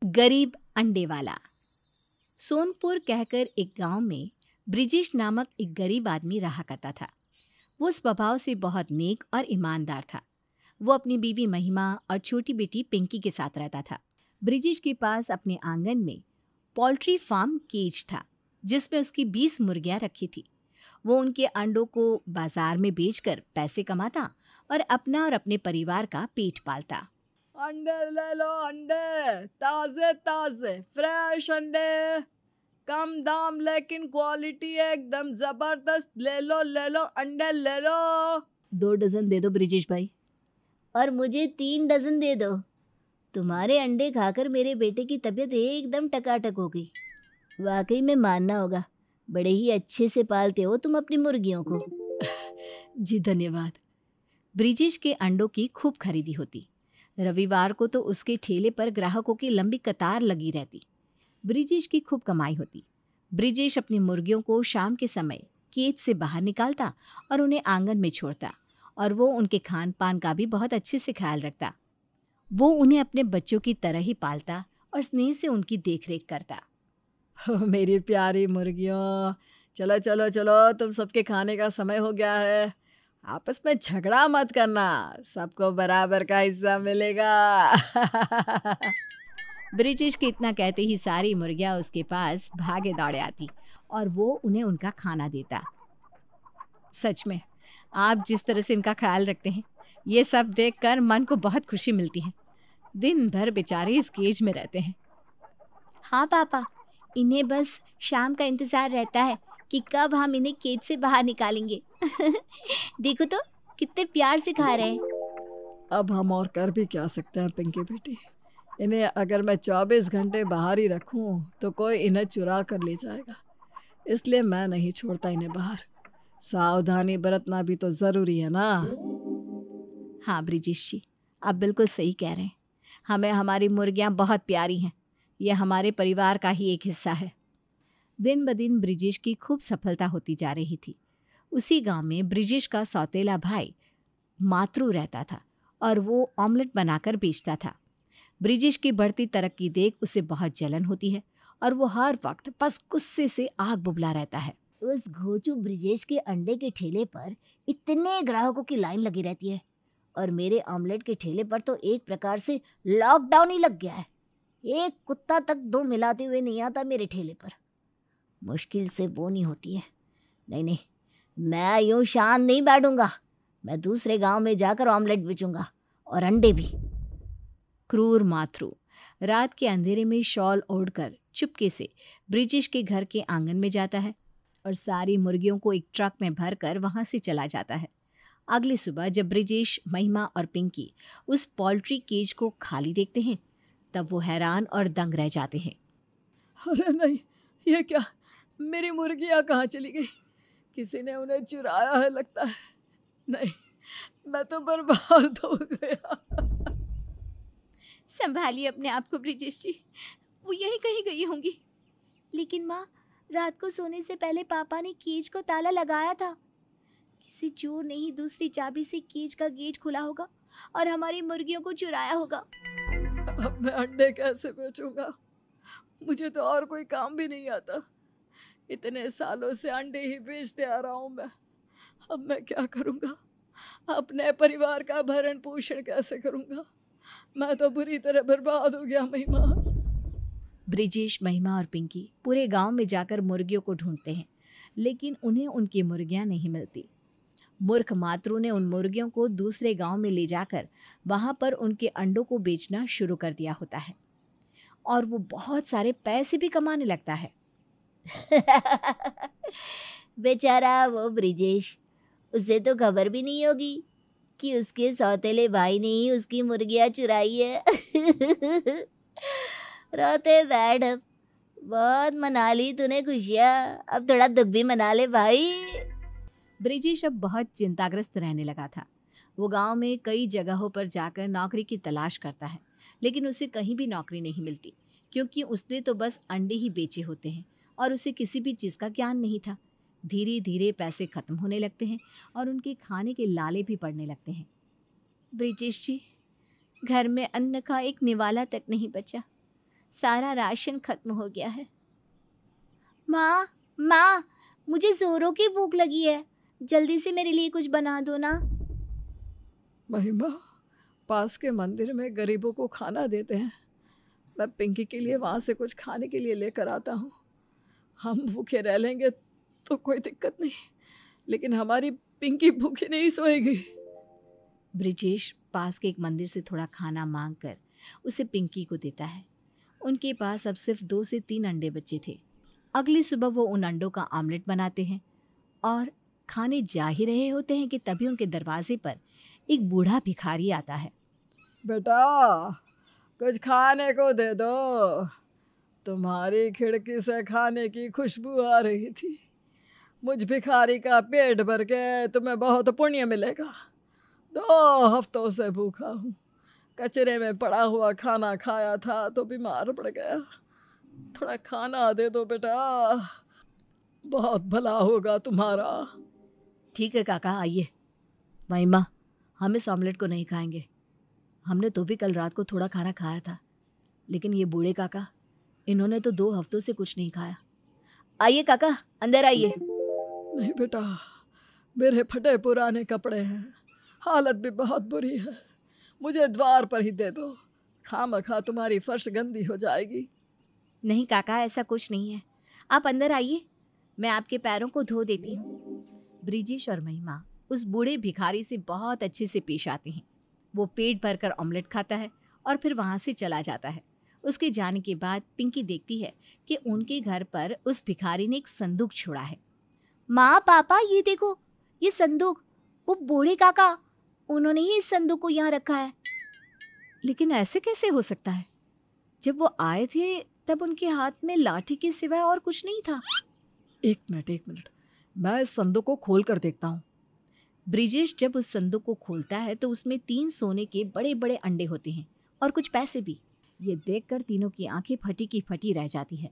गरीब अंडे वाला। सोनपुर कहकर एक गांव में ब्रिजेश नामक एक गरीब आदमी रहा करता था। वो स्वभाव से बहुत नेक और ईमानदार था। वो अपनी बीवी महिमा और छोटी बेटी पिंकी के साथ रहता था। ब्रिजेश के पास अपने आंगन में पोल्ट्री फार्म केज था, जिसमें उसकी 20 मुर्गियां रखी थी। वो उनके अंडों को बाजार में बेचकर पैसे कमाता और अपना और अपने परिवार का पेट पालता। अंडे ले लो, अंडे ताजे ताजे फ्रेश अंडे, कम दाम लेकिन क्वालिटी एकदम जबरदस्त। ले लो अंडे ले लो। 2 डजन दे दो ब्रिजेश भाई। और मुझे 3 डजन दे दो। तुम्हारे अंडे खाकर मेरे बेटे की तबीयत एकदम टकाटक हो गई। वाकई में मानना होगा, बड़े ही अच्छे से पालते हो तुम अपनी मुर्गियों को। जी धन्यवाद। ब्रिजेश के अंडों की खूब खरीदी होती। रविवार को तो उसके ठेले पर ग्राहकों की लंबी कतार लगी रहती। ब्रिजेश की खूब कमाई होती। ब्रिजेश अपनी मुर्गियों को शाम के समय केज से बाहर निकालता और उन्हें आंगन में छोड़ता, और वो उनके खान पान का भी बहुत अच्छे से ख्याल रखता। वो उन्हें अपने बच्चों की तरह ही पालता और स्नेह से उनकी देखरेख करता। मेरी प्यारी मुर्गियों, चलो चलो चलो, तुम सबके खाने का समय हो गया है। आपस में झगड़ा मत करना, सबको बराबर का हिस्सा मिलेगा। ब्रिजेश के इतना कहते ही सारी मुर्गियां उसके पास भागे दौड़े आती और वो उन्हें उनका खाना देता। सच में आप जिस तरह से इनका ख्याल रखते हैं, ये सब देखकर मन को बहुत खुशी मिलती है। दिन भर बेचारे इस केज में रहते हैं। हाँ पापा, इन्हें बस शाम का इंतजार रहता है कि कब हम इन्हें केज से बाहर निकालेंगे। देखो तो कितने प्यार से खा रहे हैं। अब हम और कर भी क्या सकते हैं पिंकी बेटी। इन्हें अगर मैं 24 घंटे बाहर ही रखूं तो कोई इन्हें चुरा कर ले जाएगा, इसलिए मैं नहीं छोड़ता इन्हें बाहर। सावधानी बरतना भी तो ज़रूरी है ना। हाँ ब्रिजेश जी, आप बिल्कुल सही कह रहे हैं। हमें हमारी मुर्गियाँ बहुत प्यारी हैं। ये हमारे परिवार का ही एक हिस्सा है। दिन ब दिन ब्रिजेश की खूब सफलता होती जा रही थी। उसी गांव में ब्रिजेश का सौतेला भाई मातरू रहता था और वो ऑमलेट बनाकर बेचता था। ब्रिजेश की बढ़ती तरक्की देख उसे बहुत जलन होती है और वो हर वक्त बस गुस्से से आग बुबला रहता है। उस घोचू ब्रिजेश के अंडे के ठेले पर इतने ग्राहकों की लाइन लगी रहती है, और मेरे ऑमलेट के ठेले पर तो एक प्रकार से लॉकडाउन ही लग गया है। एक कुत्ता तक दो मिलाते हुए नहीं आता मेरे ठेले पर। मुश्किल से बोनी होती है। नहीं, मैं यूं शांत नहीं बैठूंगा। मैं दूसरे गांव में जाकर ऑमलेट बेचूंगा, और अंडे भी। क्रूर मातरू रात के अंधेरे में शॉल ओढ़कर चुपके से ब्रिजेश के घर के आंगन में जाता है और सारी मुर्गियों को एक ट्रक में भरकर वहां से चला जाता है। अगली सुबह जब ब्रिजेश, महिमा और पिंकी उस पोल्ट्री केज को खाली देखते हैं, तब वो हैरान और दंग रह जाते हैं। अरे नहीं, ये क्या, मेरी मुर्गियाँ कहाँ चली गई? किसी ने उन्हें चुराया है लगता है। नहीं, मैं तो बर्बाद हो गया। संभालिए अपने आप को ब्रिजेश जी, वो यहीं कहीं गई होंगी। लेकिन माँ, रात को सोने से पहले पापा ने केज को ताला लगाया था। किसी चोर ने ही दूसरी चाबी से केज का गेट खोला होगा और हमारी मुर्गियों को चुराया होगा। अब मैं अंडे कैसे बेचूंगा? मुझे तो और कोई काम भी नहीं आता। इतने सालों से अंडे ही बेचते आ रहा हूँ मैं। अब मैं क्या करूँगा? अपने परिवार का भरण पोषण कैसे करूँगा? मैं तो बुरी तरह बर्बाद हो गया महिमा। ब्रिजेश, महिमा और पिंकी पूरे गांव में जाकर मुर्गियों को ढूंढते हैं, लेकिन उन्हें उनकी मुर्गियां नहीं मिलती। मूर्ख मातरू ने उन मुर्गियों को दूसरे गांव में ले जाकर वहां पर उनके अंडों को बेचना शुरू कर दिया होता है और वो बहुत सारे पैसे भी कमाने लगता है। बेचारा वो ब्रिजेश, उसे तो खबर भी नहीं होगी कि उसके सौतेले भाई ने ही उसकी मुर्गियां चुराई है। रोते बैठ, अब बहुत मना ली तूने खुशियाँ, अब थोड़ा दुख भी मना ले भाई। ब्रिजेश अब बहुत चिंताग्रस्त रहने लगा था। वो गांव में कई जगहों पर जाकर नौकरी की तलाश करता है, लेकिन उसे कहीं भी नौकरी नहीं मिलती, क्योंकि उसने तो बस अंडे ही बेचे होते हैं और उसे किसी भी चीज़ का ज्ञान नहीं था। धीरे धीरे पैसे खत्म होने लगते हैं और उनके खाने के लाले भी पड़ने लगते हैं। ब्रिजेश जी, घर में अन्न का एक निवाला तक नहीं बचा। सारा राशन खत्म हो गया है। माँ माँ, मुझे जोरों की भूख लगी है, जल्दी से मेरे लिए कुछ बना दो ना। महिमा, पास के मंदिर में गरीबों को खाना देते हैं। मैं पिंकी के लिए वहाँ से कुछ खाने के लिए लेकर आता हूँ। हम भूखे रह लेंगे तो कोई दिक्कत नहीं, लेकिन हमारी पिंकी भूखी नहीं सोएगी। ब्रिजेश पास के एक मंदिर से थोड़ा खाना मांगकर उसे पिंकी को देता है। उनके पास अब सिर्फ 2 से 3 अंडे बचे थे। अगली सुबह वो उन अंडों का आमलेट बनाते हैं और खाने जा ही रहे होते हैं कि तभी उनके दरवाजे पर एक बूढ़ा भिखारी आता है। बेटा, कुछ खाने को दे दो। तुम्हारी खिड़की से खाने की खुशबू आ रही थी। मुझ भिखारी का पेट भर के तुम्हें बहुत पुण्य मिलेगा। 2 हफ्तों से भूखा हूँ। कचरे में पड़ा हुआ खाना खाया था तो बीमार पड़ गया। थोड़ा खाना दे दो बेटा, बहुत भला होगा तुम्हारा। ठीक है काका, आइए। महिमा, हम इस ऑमलेट को नहीं खाएंगे। हमने तो भी कल रात को थोड़ा खाना खाया था, लेकिन ये बूढ़े काका, इन्होंने तो 2 हफ्तों से कुछ नहीं खाया। आइए काका, अंदर आइए। नहीं बेटा, मेरे फटे पुराने कपड़े हैं, हालत भी बहुत बुरी है। मुझे द्वार पर ही दे दो, खामखा तुम्हारी फर्श गंदी हो जाएगी। नहीं काका, ऐसा कुछ नहीं है, आप अंदर आइए, मैं आपके पैरों को धो देती हूँ। ब्रिजेश और महिमा उस बूढ़े भिखारी से बहुत अच्छे से पेश आते हैं। वो पेट भरकर ऑमलेट खाता है और फिर वहाँ से चला जाता है। उसके जाने के बाद पिंकी देखती है कि उनके घर पर उस भिखारी ने एक संदूक छोड़ा है। माँ पापा, ये देखो, ये संदूक, वो बूढ़े काका, उन्होंने ही इस संदूक को यहाँ रखा है। लेकिन ऐसे कैसे हो सकता है? जब वो आए थे तब उनके हाथ में लाठी के सिवाय और कुछ नहीं था। एक मिनट, मैं इस संदूक को खोल कर देखता हूँ। ब्रिजेश जब उस संदूक को खोलता है तो उसमें 3 सोने के बड़े बड़े अंडे होते हैं और कुछ पैसे भी। ये देखकर तीनों की आंखें फटी की फटी रह जाती है।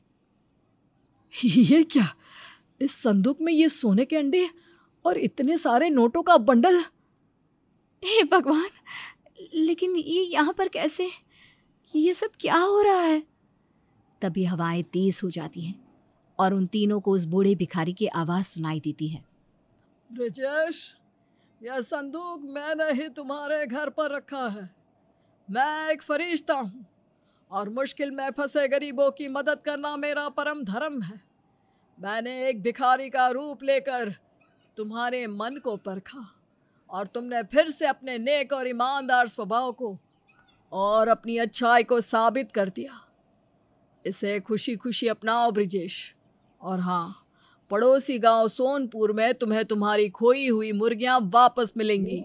ये क्या? इस संदूक में ये सोने के अंडे और इतने सारे नोटों का बंडल। हे भगवान, लेकिन ये यहाँ पर कैसे? ये सब क्या हो रहा है? तभी हवाएं तेज हो जाती हैं और उन तीनों को उस बूढ़े भिखारी की आवाज सुनाई देती है। ब्रिजेश, यह संदूक मैंने ही तुम्हारे घर पर रखा है। मैं एक फरिश्ता हूँ और मुश्किल में फंसे गरीबों की मदद करना मेरा परम धर्म है। मैंने एक भिखारी का रूप लेकर तुम्हारे मन को परखा और तुमने फिर से अपने नेक और ईमानदार स्वभाव को और अपनी अच्छाई को साबित कर दिया। इसे खुशी खुशी अपनाओ ब्रिजेश। और हाँ, पड़ोसी गांव सोनपुर में तुम्हें तुम्हारी खोई हुई मुर्गियां वापस मिलेंगी।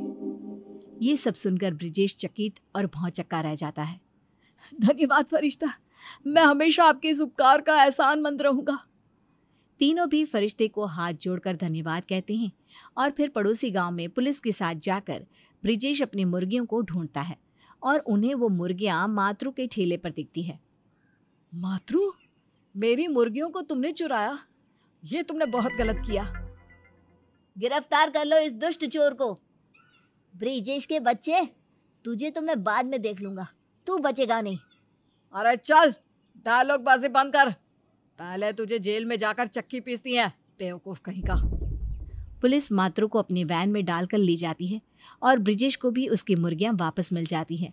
ये सब सुनकर ब्रिजेश चकित और भौचक्का रह जाता है। धन्यवाद फरिश्ता, मैं हमेशा आपके इस उपकार का एहसानमंद रहूंगा। तीनों भी फरिश्ते को हाथ जोड़कर धन्यवाद कहते हैं और फिर पड़ोसी गांव में पुलिस के साथ जाकर ब्रिजेश अपनी मुर्गियों को ढूंढता है और उन्हें वो मुर्गियां मातरू के ठेले पर दिखती है। मातरू, मेरी मुर्गियों को तुमने चुराया, ये तुमने बहुत गलत किया। गिरफ्तार कर लो इस दुष्ट चोर को। ब्रिजेश के बच्चे, तुझे तो मैं बाद में देख लूंगा, तू बचेगा नहीं। अरे चल, डायलॉग बाजी बंद कर, पहले तुझे जेल में जाकर चक्की पीसती है, बेवकूफ कहीं का। पुलिस मातरू को अपनी वैन में डालकर ले जाती है और ब्रिजेश को भी उसकी मुर्गियां वापस मिल जाती हैं।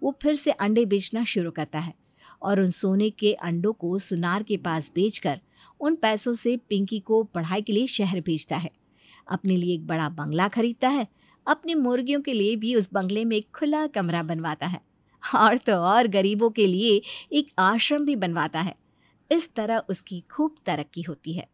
वो फिर से अंडे बेचना शुरू करता है और उन सोने के अंडों को सुनार के पास बेचकर उन पैसों से पिंकी को पढ़ाई के लिए शहर भेजता है। अपने लिए एक बड़ा बंगला खरीदता है, अपनी मुर्गियों के लिए भी उस बंगले में एक खुला कमरा बनवाता है और तो और गरीबों के लिए एक आश्रम भी बनवाता है। इस तरह उसकी खूब तरक्की होती है।